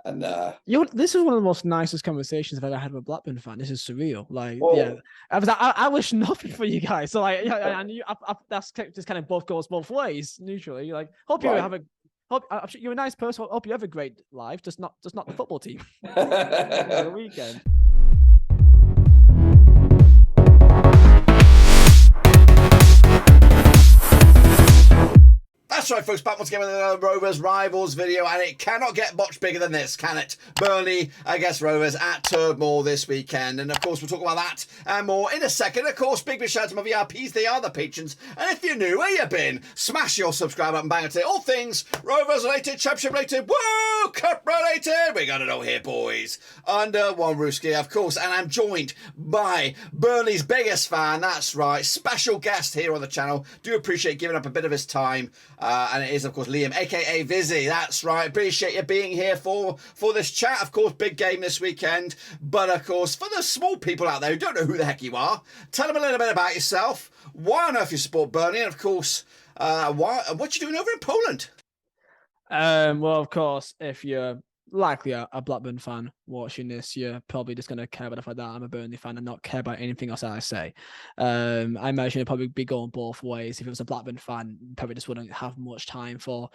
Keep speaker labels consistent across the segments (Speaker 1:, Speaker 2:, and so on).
Speaker 1: And
Speaker 2: This is one of the most nicest conversations I've ever had with a Blackburn fan. This is surreal. Like, yeah,
Speaker 1: well,
Speaker 2: I wish nothing for you guys. So like, yeah, and that's just kind of both goes both ways. Neutrally, like, hope you
Speaker 1: right.
Speaker 2: have a hope I'm sure you're a nice person. Hope you have a great life. Just not the football team. Over the weekend.
Speaker 1: That's right, folks. Back once again with another Rovers Rivals video, and it cannot get much bigger than this, can it? Burnley against Rovers at Turnbull this weekend. And, of course, we'll talk about that and more in a second. Of course, big shout out to my VIPs. They are the patrons. And if you're new, where you been? Smash your subscribe button, bang it to all things Rovers related, Championship related, Woo! Cup related. We got it all here, boys. Under one Rooski, of course. And I'm joined by Burnley's biggest fan. That's right. Special guest here on the channel. Do appreciate giving up a bit of his time. And it is, of course, Liam, a.k.a. Vizeh. That's right. Appreciate you being here for this chat. Of course, big game this weekend. But, of course, for the small people out there who don't know who the heck you are, tell them a little bit about yourself. Why on earth you support Burnley? And, of course, what you doing over in Poland?
Speaker 2: Well, of course, if you're likely a Blackburn fan watching this, you're probably just going to care about the fact that I'm a Burnley fan and not care about anything else I say. I imagine it'd probably be going both ways. If it was a Blackburn fan, probably just wouldn't have much time for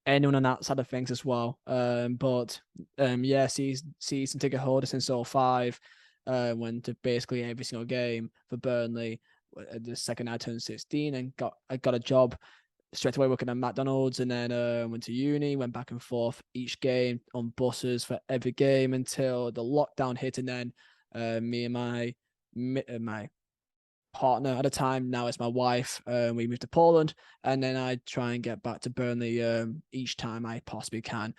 Speaker 2: anyone on that side of things as well. Yeah, season ticket holder since '05, went to basically every single game for Burnley. The second I turned 16 and I got a job straight away working at McDonald's, and then went to uni, went back and forth each game on buses for every game until the lockdown hit, and then me and my partner at the time, now it's my wife, we moved to Poland, and then I try and get back to Burnley each time I possibly can,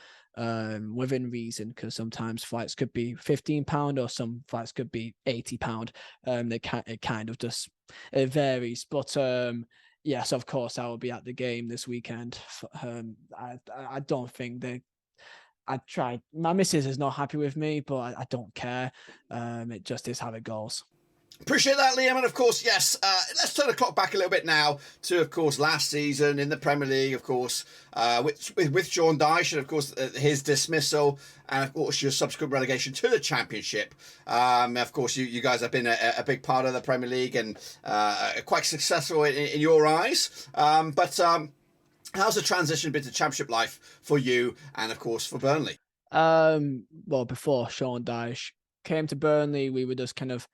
Speaker 2: within reason, because sometimes flights could be £15 or some flights could be £80. It kind of just it varies, but yes, of course, I will be at the game this weekend. I don't think they. I tried. My missus is not happy with me, but I don't care. It just is how it goes.
Speaker 1: Appreciate that, Liam. And of course, yes, let's turn the clock back a little bit now to, of course, last season in the Premier League, of course, with Sean Dyche, and of course, his dismissal, and of course, your subsequent relegation to the Championship. Of course, you guys have been a big part of the Premier League and quite successful in your eyes. How's the transition been to Championship life for you and, of course, for Burnley?
Speaker 2: Well, before Sean Dyche came to Burnley, we were just kind of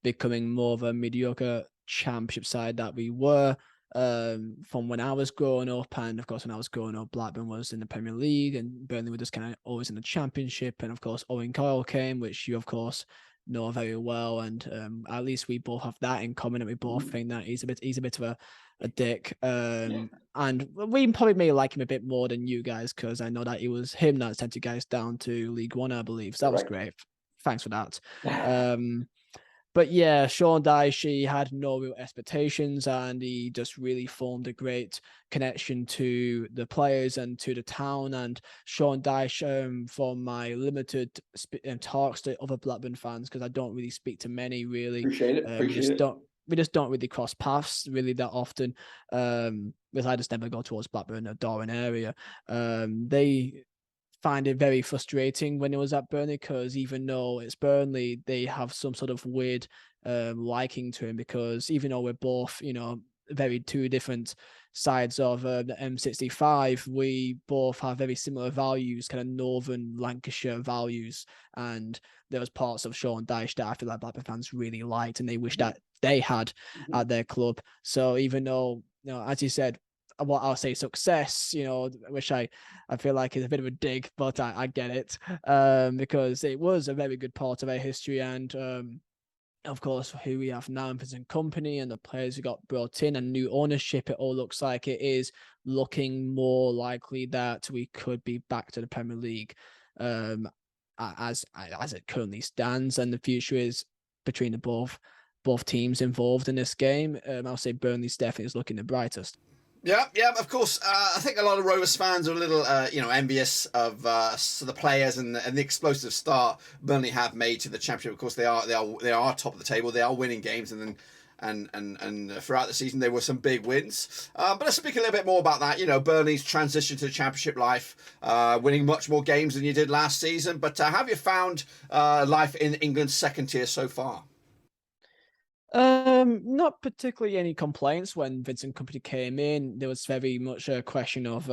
Speaker 2: becoming more of a mediocre Championship side that we were from when I was growing up. And of course, when I was growing up, Blackburn was in the Premier League and Burnley were just kind of always in the Championship. And of course, Owen Coyle came, which you, of course, know very well. And at least we both have that in common, and we both think that he's a bit of a dick. And we probably may like him a bit more than you guys, because I know that it was him that sent you guys down to League One, I believe. So that was great. Thanks for that. But yeah, Sean Dyche, he had no real expectations, and he just really formed a great connection to the players and to the town. And Sean Dyche, from my limited talks to other Blackburn fans, because I don't really speak to many really,
Speaker 1: Appreciate it.
Speaker 2: we just don't really cross paths really that often, because I just never go towards Blackburn or Darwin area. They find it very frustrating when it was at Burnley, because even though it's Burnley, they have some sort of weird liking to him, because even though we're both, very two different sides of the M65, we both have very similar values, kind of northern Lancashire values, and there was parts of Sean Dyche that I feel like Blackburn fans really liked and they wish that they had at their club. So even though, as you said, what I'll say success, which I feel like is a bit of a dig, but I get it, because it was a very good part of our history. And of course, who we have now in present company and the players who got brought in and new ownership, it all looks like it is looking more likely that we could be back to the Premier League, as it currently stands. And the future is between the both teams involved in this game. I'll say Burnley's definitely is looking the brightest.
Speaker 1: Yeah, of course. I think a lot of Rovers fans are a little, envious of the players and the explosive start Burnley have made to the Championship. Of course, they are top of the table. They are winning games, and then and throughout the season there were some big wins. But let's speak a little bit more about that. Burnley's transition to Championship life, winning much more games than you did last season. But how have you found life in England's second tier so far?
Speaker 2: Not particularly any complaints when Vincent Company came in. There was very much a question of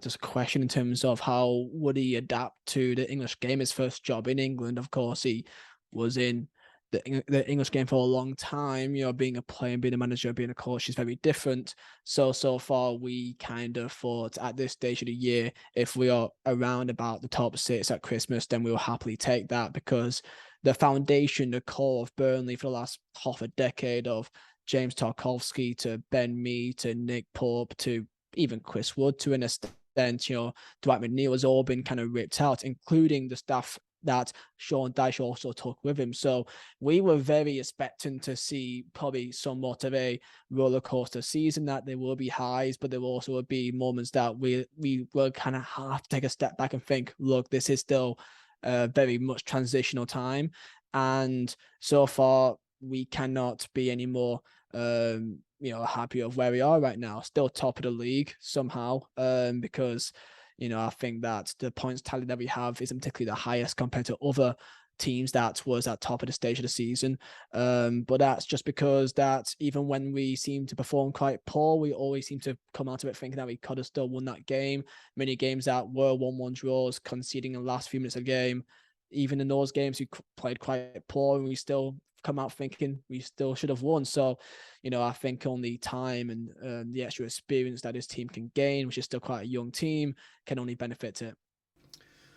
Speaker 2: just a question in terms of how would he adapt to the English game. His first job in England, of course, he was in the English game for a long time. Being a player, being a manager, being a coach is very different. So far, we kind of thought at this stage of the year, if we are around about the top 6 at Christmas, then we'll happily take that, because the foundation, the core of Burnley for the last half a decade, of James Tarkowski to Ben Mee to Nick Pope to even Chris Wood to an extent, Dwight McNeil has all been kind of ripped out, including the staff that Sean Dyche also took with him. So we were very expectant to see probably somewhat of a roller coaster season, that there will be highs, but there will also be moments that we will kind of have to take a step back and think, look, this is still very much transitional time. And so far, we cannot be any more happy of where we are right now. Still top of the league somehow, because I think that the points tally that we have isn't particularly the highest compared to other teams that was at top of the stage of the season. But that's just because that even when we seem to perform quite poor, we always seem to come out of it thinking that we could have still won that game. Many games that were 1-1 draws, conceding in the last few minutes of the game. Even in those games, we played quite poor, and we still come out thinking we still should have won. So, I think only time and the extra experience that this team can gain, which is still quite a young team, can only benefit it.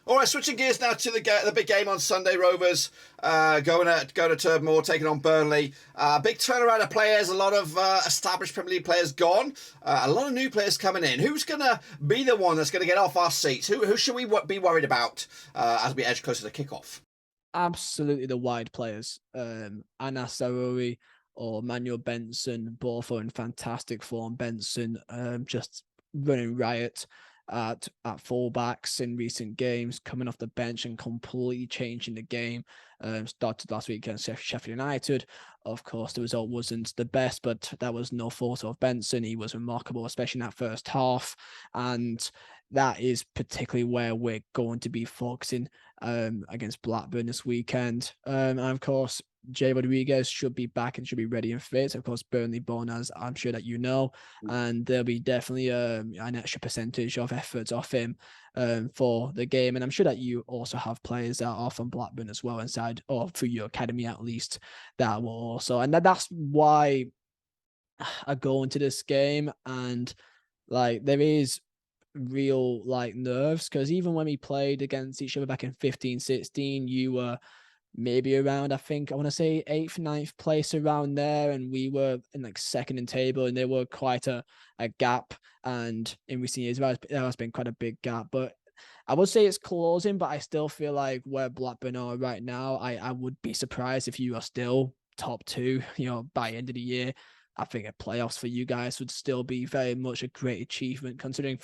Speaker 1: All right, switching gears now to the big game on Sunday. Rovers going to Turf Moor, taking on Burnley. Big turnaround of players. A lot of established Premier League players gone. A lot of new players coming in. Who's going to be the one that's going to get off our seats? Who should we be worried about as we edge closer to kickoff?
Speaker 2: Absolutely the wide players. Anas Zaroury or Manuel Benson, both are in fantastic form. Benson just running riot at fullbacks in recent games, coming off the bench and completely changing the game. Started last week against Sheffield United. Of course, the result wasn't the best, but that was no fault of Benson. He was remarkable, especially in that first half. And that is particularly where we're going to be focusing against Blackburn this weekend. And of course, Jay Rodriguez should be back and should be ready and fit. Of course, Burnley born, as I'm sure that you know, and there'll be definitely an extra percentage of efforts off him for the game. And I'm sure that you also have players that are from Blackburn as well inside, or through your academy at least, that will also. And that's why I go into this game, and there is real nerves, because even when we played against each other back in 15-16, you were maybe around, I think I want to say 8th, 9th place around there, and we were in second in table, and there were quite a gap. And in recent years there has been quite a big gap, but I would say it's closing. But I still feel like where Blackburn are right now, I would be surprised if you are still top 2 by end of the year. I think a playoffs for you guys would still be very much a great achievement, considering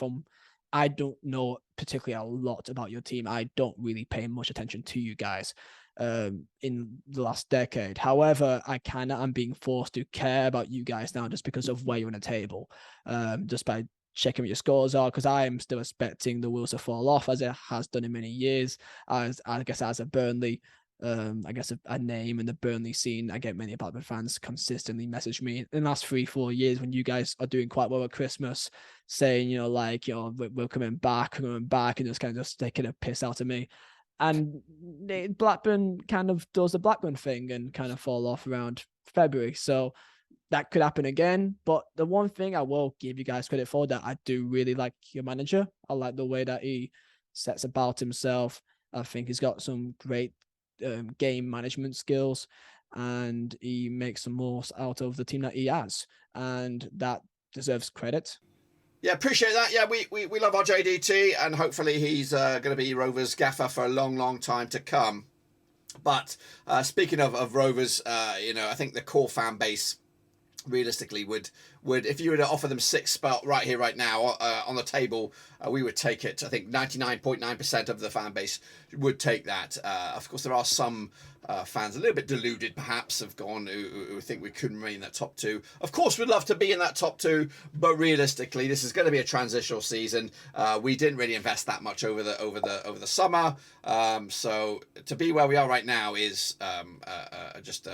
Speaker 2: I don't know particularly a lot about your team. I don't really pay much attention to you guys in the last decade. However, I kind of am being forced to care about you guys now just because of where you're in the table, just by checking what your scores are, because I am still expecting the wheels to fall off, as it has done in many years. As I guess as a Burnley, I guess a name in the Burnley scene, I get many Blackburn fans consistently message me in the last 3-4 years, when you guys are doing quite well at Christmas, saying we're coming back, and just kind of just taking a piss out of me. And Blackburn kind of does the Blackburn thing and kind of fall off around February. So that could happen again. But the one thing I will give you guys credit for, that I do really like your manager. I like the way that he sets about himself. I think he's got some great game management skills, and he makes the most out of the team that he has. And that deserves credit.
Speaker 1: Yeah, appreciate that. Yeah, we love our JDT, and hopefully he's going to be Rovers gaffer for a long, long time to come. But speaking of Rovers, I think the core fan base realistically would if you were to offer them 6th spot right here, right now on the table, we would take it. I think 99.9% of the fan base would take that. Of course, there are some fans a little bit deluded, perhaps, have gone who think we couldn't remain in that top 2. Of course, we'd love to be in that top 2, but realistically, this is going to be a transitional season. We didn't really invest that much over the summer, so to be where we are right now is just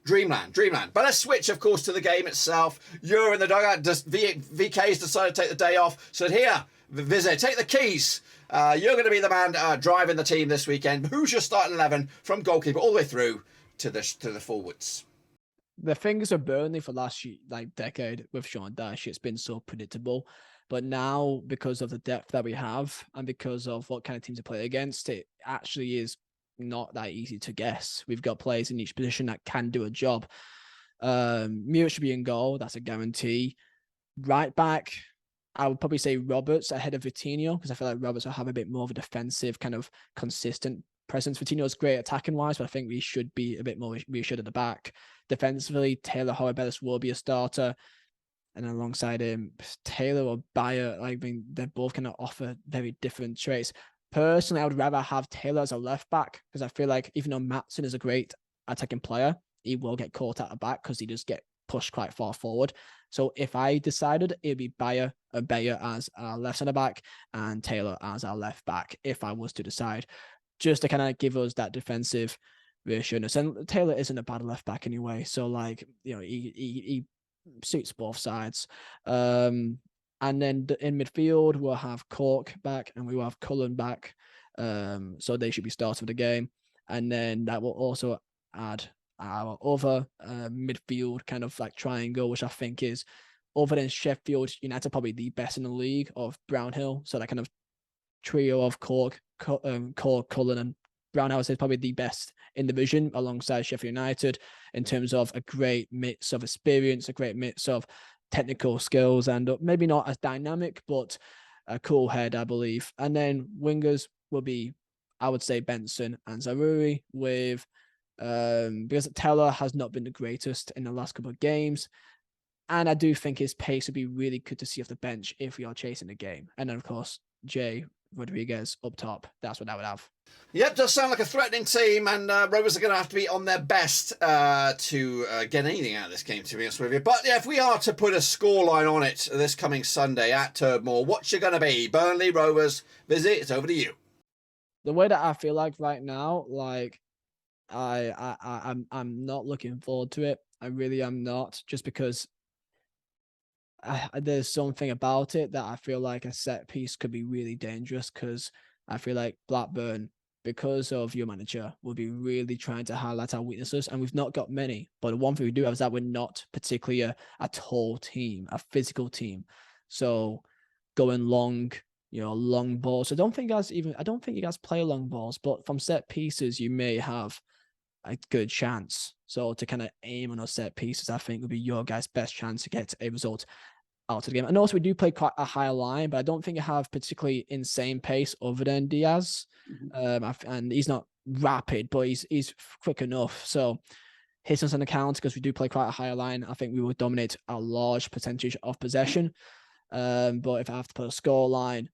Speaker 1: dreamland. But let's switch, of course, to the game itself. You're in the dugout. VK's decided to take the day off. So here, Vizeh, take the keys. You're going to be the man driving the team this weekend. Who's your starting 11 from goalkeeper all the way through to the forwards?
Speaker 2: The things of Burnley for last decade with Sean Dyche, it's been so predictable. But now, because of the depth that we have and because of what kind of teams to play against, it actually is not that easy to guess. We've got players in each position that can do a job. Muir should be in goal. That's a guarantee. Right back, I would probably say Roberts ahead of Vitinho, because I feel like Roberts will have a bit more of a defensive, kind of consistent presence. Vitinho's great attacking wise, but I think we should be a bit more reassured at the back. Defensively, Taylor Hoiberg will be a starter. And alongside him, Taylor or Bayer, they both kind of offer very different traits. Personally, I would rather have Taylor as a left back, because I feel like even though Maatsen is a great attacking player, he will get caught at the back because he just get pushed quite far forward. So if I decided, it'd be Bayer as our left centre back and Taylor as our left back, if I was to decide, just to kind of give us that defensive reassurance. And Taylor isn't a bad left back anyway, so he suits both sides. And then in midfield, we'll have Cork back and we will have Cullen back. So they should be starting the game. And then that will also add our other midfield kind of triangle, which I think is, other than Sheffield United, probably the best in the league, of Brownhill. So that kind of trio of Cork, Cullen and Brownhill is probably the best in the division alongside Sheffield United in terms of a great mix of experience, a great mix of technical skills, and maybe not as dynamic, but a cool head, I believe. And then wingers will be, I would say, Benson and Zaroury, with because Taylor has not been the greatest in the last couple of games. And I do think his pace would be really good to see off the bench if we are chasing the game. And then, of course, Jay Rodriguez up top. That's what I would have.
Speaker 1: Yep, does sound like a threatening team, and Rovers are going to have to be on their best to get anything out of this game, to be honest with you. But yeah, if we are to put a scoreline on it this coming Sunday at Turf Moor, what's it going to be? Burnley, Rovers, Vizeh, it's over to you.
Speaker 2: The way that I feel like right now, I'm not looking forward to it. I really am not, just because there's something about it that I feel like a set piece could be really dangerous, because I feel like Blackburn, because of your manager, will be really trying to highlight our weaknesses, and we've not got many. But the one thing we do have is that we're not particularly a tall team, a physical team. So going long, long balls. I don't think you guys play long balls, but from set pieces, you may have a good chance. So to kind of aim on those set pieces, I think would be your guys' best chance to get a result out of the game. And also, we do play quite a high line, but I don't think you have particularly insane pace other than Diaz. And he's not rapid, but he's quick enough. So hits us on the counter, because we do play quite a higher line. I think we will dominate a large percentage of possession. But if I have to put a score line,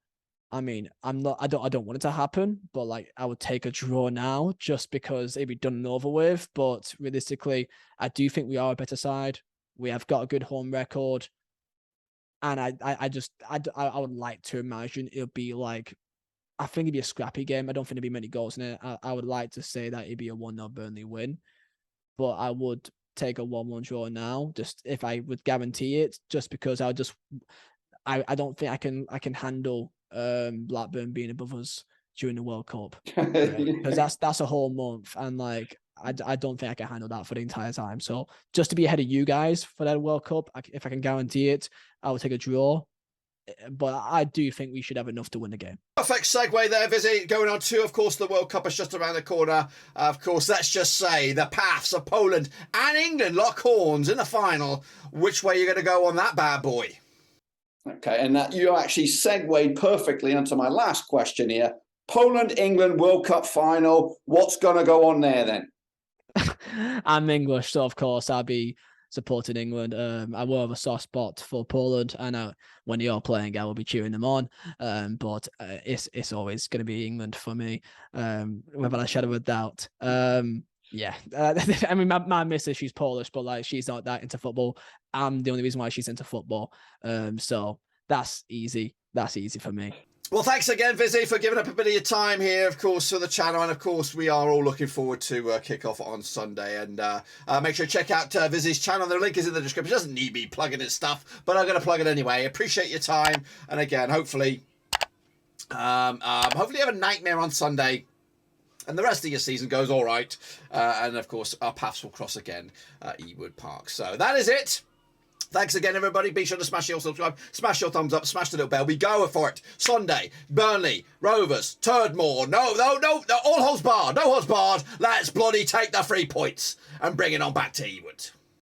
Speaker 2: I don't want it to happen, but I would take a draw now just because it'd be done and over with. But realistically, I do think we are a better side. We have got a good home record. And I would like to imagine it'll be I think it'd be a scrappy game. I don't think there'd be many goals in it. I would like to say that it'd be a 1-0 Burnley win, but I would take a 1-1 draw now, just if I would guarantee it, just because I don't think I can handle Blackburn being above us during the World Cup, because that's a whole month, and I don't think I can handle that for the entire time. So just to be ahead of you guys for that World Cup, if I can guarantee it, I would take a draw. But I do think we should have enough to win the game.
Speaker 1: Perfect segue there, Vizeh. Going on to, of course, the World Cup is just around the corner. Of course, let's just say the paths of Poland and England lock horns in the final. Which way are you going to go on that bad boy?
Speaker 3: Okay, and that you actually segued perfectly onto my last question here. Poland-England World Cup final. What's going to go on there then?
Speaker 2: I'm English, so of course I'll be supporting England. I will have a soft spot for Poland. I know when you're playing, I will be cheering them on. But it's always going to be England for me, without a shadow of a doubt. Yeah, I mean, my missus, she's Polish, but like she's not that into football. I'm the only reason why she's into football. So that's easy. That's easy for me.
Speaker 1: Well, thanks again, Vizeh, for giving up a bit of your time here, of course, for the channel. And, of course, we are all looking forward to kick-off on Sunday. And make sure to check out Vizeh's channel. The link is in the description. It doesn't need me plugging his stuff, but I'm going to plug it anyway. Appreciate your time. And, again, hopefully you have a nightmare on Sunday. And the rest of your season goes all right. And, of course, our paths will cross again at Ewood Park. So that is it. Thanks again, everybody. Be sure to smash your subscribe, smash your thumbs up, smash the little bell. We go for it. Sunday, Burnley, Rovers, Turdmore. No, all holds barred. No holds barred. Let's bloody take the 3 points and bring it on back to Ewood.